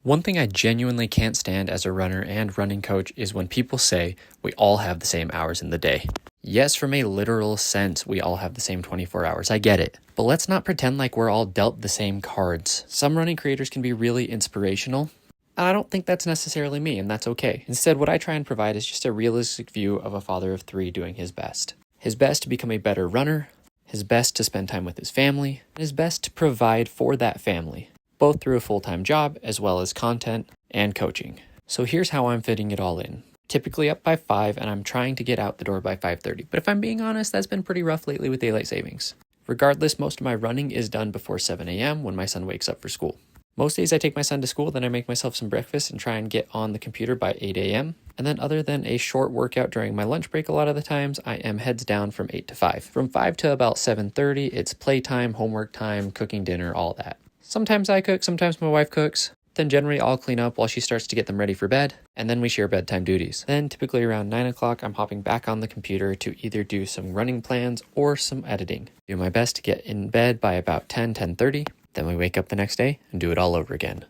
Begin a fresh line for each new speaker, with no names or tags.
One thing I genuinely can't stand as a runner and running coach is when people say we all have the same hours in the day. Yes, from a literal sense, we all have the same 24 hours. I get it. But let's not pretend like we're all dealt the same cards. Some running creators can be really inspirational. And I don't think that's necessarily me, and that's okay. Instead, what I try and provide is just a realistic view of a father of three doing his best. His best to become a better runner, his best to spend time with his family, and his best to provide for that family, both through a full-time job as well as content and coaching. So here's how I'm fitting it all in. Typically up by 5, and I'm trying to get out the door by 5:30. But if I'm being honest, that's been pretty rough lately with daylight savings. Regardless, most of my running is done before 7 a.m. when my son wakes up for school. Most days I take my son to school, then I make myself some breakfast and try and get on the computer by 8 a.m. And then other than a short workout during my lunch break, a lot of the times I am heads down from 8 to 5. From 5 to about 7:30, it's playtime, homework time, cooking dinner, all that. Sometimes I cook, sometimes my wife cooks. Then generally I'll clean up while she starts to get them ready for bed, and then we share bedtime duties. Then typically around 9 o'clock, I'm hopping back on the computer to either do some running plans or some editing. Do my best to get in bed by about 10:30. Then we wake up the next day and do it all over again.